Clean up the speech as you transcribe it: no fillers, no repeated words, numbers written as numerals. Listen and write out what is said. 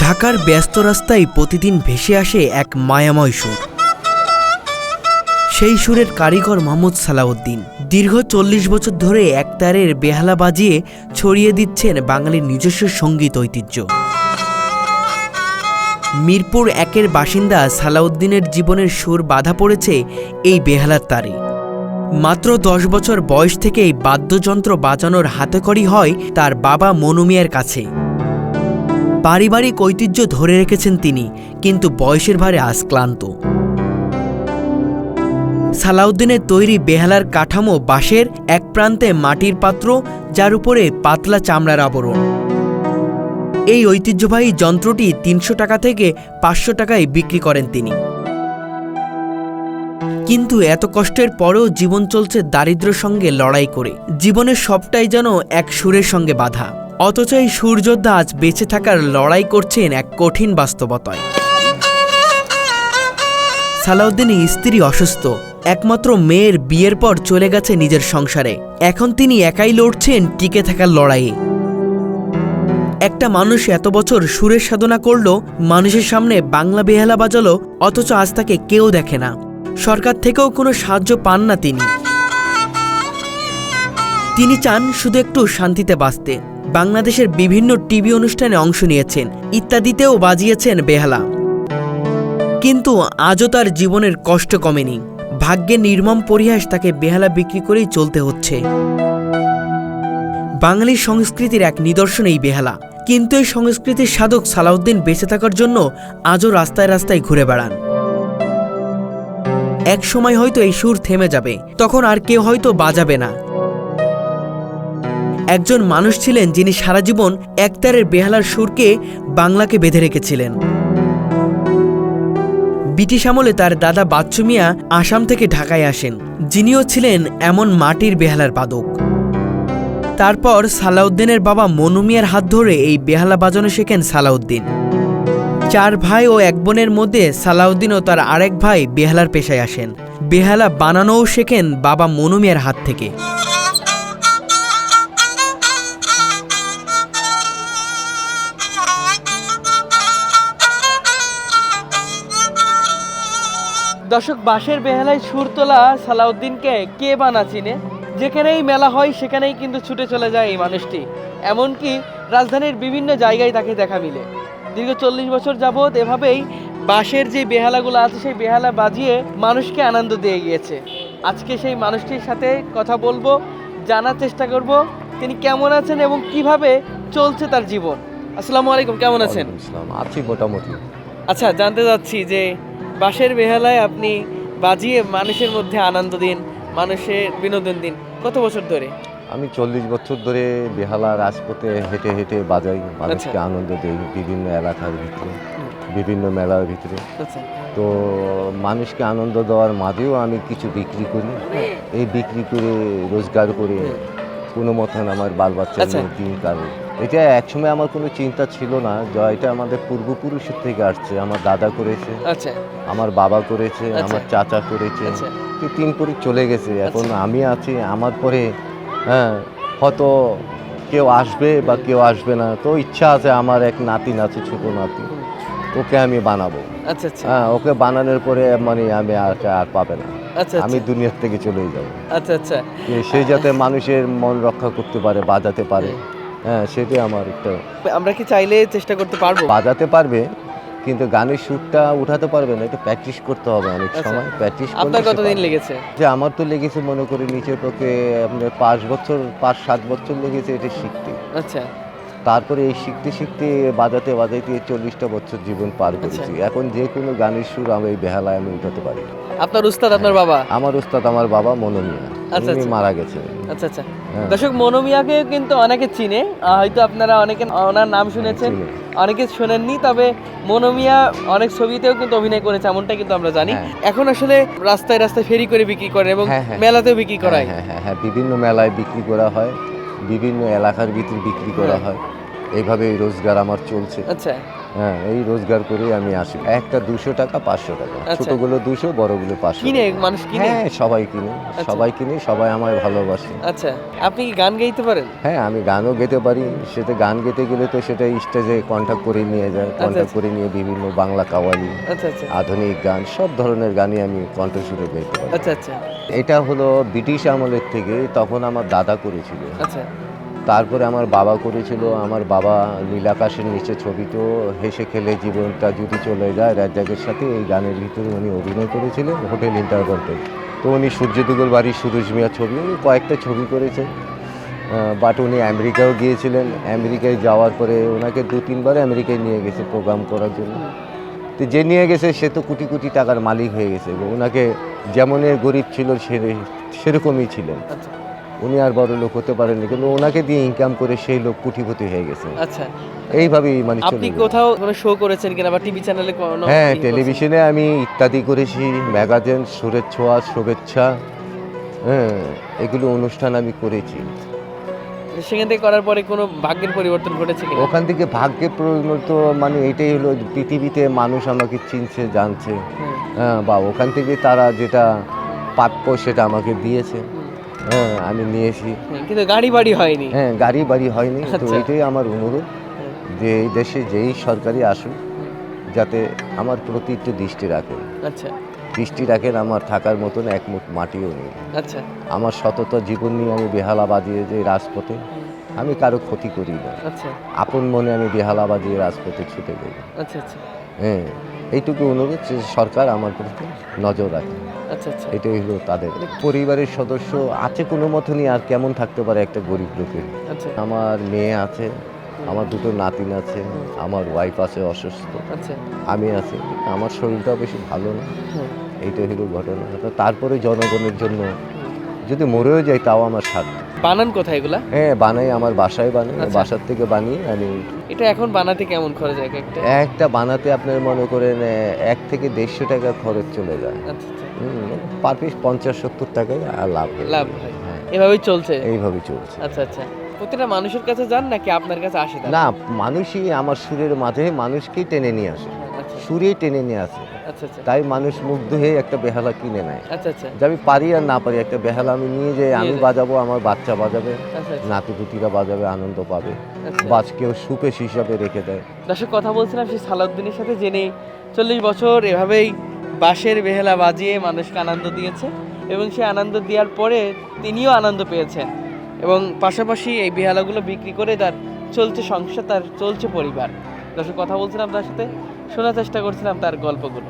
ঢাকার ব্যস্ত রাস্তায় প্রতিদিন ভেসে আসে এক মায়াময় সুর। সেই সুরের কারিগর মোহাম্মদ সালাউদ্দিন দীর্ঘ ৪০ বছর ধরে একতারের বেহালা বাজিয়ে ছড়িয়ে দিচ্ছেন বাঙালির নিজস্ব সঙ্গীত ঐতিহ্য। মিরপুর ১-এর বাসিন্দা সালাউদ্দিনের জীবনের সুর বাঁধা পড়েছে এই বেহালার তারে। মাত্র ১০ বছর বয়স থেকেই বাদ্যযন্ত্র বাজানোর হাতেখড়ি হয় তার বাবা মনু মিয়ার কাছে। পারিবারিক ঐতিহ্য ধরে রেখেছেন তিনি, কিন্তু বয়সের ভারে আজ ক্লান্ত। সালাউদ্দিনের তৈরি বেহালার কাঠামো বাঁশের, এক প্রান্তে মাটির পাত্র যার উপরে পাতলা চামড়ার আবরণ। এই ঐতিহ্যবাহী যন্ত্রটি ৩০০ টাকা থেকে ৫০০ টাকায় বিক্রি করেন তিনি। কিন্তু এত কষ্টের পরেও জীবন চলছে দারিদ্র্যের সঙ্গে লড়াই করে। জীবনের সবটাই যেন এক সুরের সঙ্গে বাঁধা, অথচ এই সুরযোদ্ধা আজ বেঁচে থাকার লড়াই করছেন এক কঠিন বাস্তবতায়। সালাউদ্দিনের স্ত্রী অসুস্থ, একমাত্র মেয়ের বিয়ের পর চলে গেছে নিজের সংসারে। এখন তিনি একাই লড়ছেন টিকে থাকার লড়াইয়ে। একটা মানুষ এত বছর সুরের সাধনা করলো, মানুষের সামনে বাংলা বেহালা বাজালো, অথচ আজ তাকে কেউ দেখে না। সরকার থেকেও কোনো সাহায্য পান না তিনি চান শুধু একটু শান্তিতে বাঁচতে। বাংলাদেশের বিভিন্ন টিভি অনুষ্ঠানে অংশ নিয়েছেন, ইত্যাদিতেও বাজিয়েছেন বেহালা। কিন্তু আজও তার জীবনের কষ্ট কমেনি। ভাগ্যের নির্মম পরিহাস তাকে বেহালা বিক্রি করেই চলতে হচ্ছে। বাঙালির সংস্কৃতির এক নিদর্শন এই বেহালা, কিন্তু এই সংস্কৃতির সাধক সালাউদ্দিন বেঁচে থাকার জন্য আজও রাস্তায় রাস্তায় ঘুরে বেড়ান। এক সময় হয়তো এই সুর থেমে যাবে, তখন আর কেউ হয়তো বাজাবে না। একজন মানুষ ছিলেন যিনি সারা জীবন একতারের বেহালার সুরকে বাংলাকে বেঁধে রেখেছিলেন। ব্রিটিশ আমলে তার দাদা বাচ্চু মিয়া আসাম থেকে ঢাকায় আসেন, যিনিও ছিলেন এমন মাটির বেহালার বাদক। তারপর সালাউদ্দিনের বাবা মনু মিয়ার হাত ধরে এই বেহালা বাজানো শেখেন সালাউদ্দিন। ৪ ভাই ও ১ বোনের মধ্যে সালাউদ্দিন ও তার আরেক ভাই বেহালার পেশায় আসেন। বেহালা বানানোও শেখেন বাবা মনু মিয়ার হাত থেকে। দর্শক, বাঁশের বেহালায় সুর তোলা সালাউদ্দিনকে কে বা না চিনে? যেখানেই মেলা হয় সেখানেই কিন্তু ছুটে চলে যায় এই মানুষটি। এমনকি রাজধানীর বিভিন্ন জায়গায় তাকে দেখা মিলে। দীর্ঘ ৪০ বছর যাবৎ এভাবেই বাঁশের যে বেহালাগুলো আছে সেই বেহালা বাজিয়ে মানুষকে আনন্দ দিয়ে গিয়েছে। আজকে সেই মানুষটির সাথে কথা বলবো, জানার চেষ্টা করব তিনি কেমন আছেন এবং কিভাবে চলছে তার জীবন। আসসালামু আলাইকুম, কেমন আছেন? আছি মোটামুটি। আচ্ছা, জানতে চাচ্ছি যে বাঁশের বেহালায় আপনি বাজিয়ে মানুষের মধ্যে আনন্দ দিন, মানুষের বিনোদন দিন, কত বছর ধরে? আমি ৪০ বছর ধরে বেহালা রাজপথে হেঁটে হেঁটে বাজাই, মানুষকে আনন্দ দিই বিভিন্ন এলাকার ভিতরে, বিভিন্ন মেলার ভিতরে। তো মানুষকে আনন্দ দেওয়ার মাঝেও আমি কিছু বিক্রি করি। এই বিক্রি করে রোজগার করে কোনো মতন আমার বাল বাচ্চা দিন কারণ এটা একসময় আমার কোনো চিন্তা ছিল না, যে এটা আমাদের পূর্বপুরুষের থেকে আসছে। আমার দাদা করেছে, আমার বাবা করেছে, আমার চাচা করেছে, ৩ করে চলে গেছে। এখন আমি আছি, আমার পরে হয়তো কেউ আসবে বা কেউ আসবে না। তো ইচ্ছা আছে, আমার এক নাতিন আছে, ছোট নাতি, ওকে আমি বানাবো। ওকে বানানোর পরে মানে আমি আর পাবে না, আমি দুনিয়ার থেকে চলেই যাবো। সে যাতে মানুষের মন রক্ষা করতে পারে, বাজাতে পারে, সেটাই আমার একটা। আমরা কি চাইলে চেষ্টা করতে পারবো? বাজাতে পারবে, কিন্তু গানের সুরটা উঠাতে পারবে না। এটা প্র্যাকটিস করতে হবে অনেক সময়। প্র্যাকটিস আপনার কতদিন লেগেছে? যে আমার তো লেগেছে মনে করি নিচের পক্ষে আপনার ৫-৭ বছর লেগেছে এটা শিখতে। তারপরে এই শিখতে শিখতে বাজাতে বাজাইতে ৪০টা বছর জীবন পার করেছি। এখন যে কোনো গানের সুর আমি এই বেহালায় আমি উঠাতে পারি। আপনার উস্তাদ আপনার বাবা? আমার উস্তাদ আমার বাবা মনু মিয়া, উনি মারা গেছে। দর্শক, মনু মিয়াকে কিন্তু অনেকে চিনে, হয়তো আপনারা অনেকে ওনার নাম শুনেছেন, অনেকে শোনেননি। তবে মনু মিয়া অনেক ছবিতেও কিন্তু অভিনয় করেছে, এমনটা কিন্তু আমরা জানি। এখন আসলে রাস্তায় রাস্তায় ফেরি করে বিক্রি করে এবং মেলাতেও বিক্রি করা হয়। হ্যাঁ, বিভিন্ন মেলায় বিক্রি করা হয়, বিভিন্ন এলাকার ভিতরে বিক্রি করা হয়। এইভাবে রোজগার আমার চলছে। হ্যাঁ, এই রোজগার করে আমি আসি। একটা 200 টাকা 500 টাকা, আচ্ছা। ছোটগুলো 200, বড়গুলো 500। কিনে মানুষ কিনে? হ্যাঁ, সবাই কিনে, সবাই কিনে, সবাই আমায় ভালোবাসে। আচ্ছা, আপনি কি গান গাইতে পারেন? হ্যাঁ, আমি গানও গেতে পারি। সেটা গান গেতে গেলে তো সেটা স্টেজে কন্ট্যাক্ট করে নিয়ে যায়, কন্ট্যাক্ট করে নিয়ে বিভিন্ন বাংলা কাওয়ালি, আচ্ছা আচ্ছা আধুনিক গান, সব ধরনের গানই আমি কণ্ঠসুরে গাইতে পারি। আচ্ছা আচ্ছা এটা হলো ব্রিটিশ আমলের থেকে, তখন আমার দাদা করেছিল, আচ্ছা তারপরে আমার বাবা করেছিল। আমার বাবা নীলাকাশের নিচে ছবিতেও হেসে খেলে জীবনটা যদি চলে যায় রাজ্জাকের সাথে, এই গানের ভিতরে উনি অভিনয় করেছিলেন হোটেল ইন্টারকন্টে। তো উনি সূর্যদুগল বাড়ির সুরজ মিয়া ছবি, উনি কয়েকটা ছবি করেছেন। বাট উনি আমেরিকাও গিয়েছিলেন। আমেরিকায় যাওয়ার পরে ওনাকে 2-3 বার আমেরিকায় নিয়ে গেছে প্রোগ্রাম করার জন্য। তো যে নিয়ে গেছে সে তো কোটি কোটি টাকার মালিক হয়ে গেছে। এবং ওনাকে যেমন গরিব ছিল সেরকমই ছিলেন। আচ্ছা উনি আর বড় লোক হতে পারেননি, কিন্তু ওনাকে দিয়ে ইনকাম করে সেই লোক কোটিপতি হয়ে গেছে। আচ্ছা এইভাবেই মানে আপনি চলে গেছে। কোথাও কোনো শো করেছেন কিনা বা টিভি চ্যানেলে কোনো? হ্যাঁ, টেলিভিশনে আমি ইত্যাদি করেছি, ম্যাগাজিন, সুরের ছোঁয়া, শুভেচ্ছা, হ্যাঁ, এগুলো অনুষ্ঠান আমি করেছি। সেখান থেকে করার পরে কোনো ভাগ্যের পরিবর্তন ঘটেছে কিনা? ওখান থেকে ভাগ্যে পরিণত মানে এটাই হলো, পৃথিবীতে মানুষ আমাকে চিনছে, জানছে, হ্যাঁ, বা ওখান থেকে তারা যেটা প্রাপ্য সেটা আমাকে দিয়েছে, হ্যাঁ, আমি নিয়েছি। কিন্তু গাড়ি বাড়ি হয়নি। হ্যাঁ, গাড়ি বাড়ি হয়নি। তো আচ্ছা। এটাই আমার অনুরোধ যে এই দেশে যেই সরকারি আসুক যাতে আমার প্রতি একটু দৃষ্টি রাখেন, আচ্ছা দৃষ্টি রাখেন। আমার থাকার মতন এক মুঠ মাটিও নেই। আচ্ছা আমার সততা জীবন নিয়ে আমি বেহালা বাজিয়ে যে রাজপথে, আমি কারো ক্ষতি করি না। আচ্ছা আপন মনে আমি বেহালা বাজিয়ে রাজপথে ছুটে যাই। আচ্ছা আচ্ছা হ্যাঁ, এইটুকু অনুরোধ যে সরকার আমার প্রতি নজর রাখে। আচ্ছা আচ্ছা এটাই হলো তাদের পরিবারের সদস্য আছে কোনো মতনই, আর কেমন থাকতে পারে একটা গরিব লোকের। আচ্ছা আমার মেয়ে আছে, আমার 2টো নাতিন আছে, আমার ওয়াইফ আছে অসুস্থ, আচ্ছা আমি আছি, আমার শরীরটাও বেশি ভালো না। হুম, এইটাই হলো ঘটনা। তো তারপরে জনগণের জন্য যদি মরেও যাই তাও আমার স্বার্থ। বানান কোথায় এগুলা? হ্যাঁ, বানাই, আমার বাসায় বানাই, আচ্ছা। বাসার থেকে বানিয়ে আমি। এটা এখন বানাতে কেমন খরচ এক একটা? একটা বানাতে আপনার মনে করেন 1 থেকে 150 টাকা খরচ চলে যায়। আচ্ছা আচ্ছা পার পিস 50-70 টাকায় আর লাভ হয়। লাভ হয়, হ্যাঁ, এভাবেই চলছে। এইভাবেই চলছে। আচ্ছা আচ্ছা প্রতিটা মানুষের কাছে যান নাকি আপনার কাছে আসে তারা? না, মানুষই আমার সুরের মাঝে মানুষকেই টেনে নিয়ে আসে, আচ্ছা সুরেই টেনে নিয়ে আসে। আচ্ছা আচ্ছা তাই মানুষ মুগ্ধ হয়ে একটা বেহালা কিনে নেয়। আচ্ছা আচ্ছা যে আমি পারি আর না পারি, একটা বেহালা আমি নিয়ে যাই, আমি নিয়ে যাই। বাজাবো, আমার বাচ্চা বাজাবে, আচ্ছা আচ্ছা নাতিপুতিরা বাজাবে, আনন্দ পাবে, আচ্ছা। বাজ কেউ সুপেশ হিসাবে রেখে দেয়। দর্শক, কথা বলছিলাম সেই সালাউদ্দিনের সাথে, জেনে 40 বছর এভাবেই বাঁশের বেহালা বাজিয়ে মানুষকে আনন্দ দিয়েছে এবং সেই আনন্দ দেওয়ার পরে তিনিও আনন্দ পেয়েছেন এবং পাশাপাশি এই বেহালাগুলো বিক্রি করে তার চলছে সংসার, তার চলছে পরিবার। দর্শক, কথা বলছিলাম তার সাথে, শোনার চেষ্টা করছিলাম তার গল্পগুলো।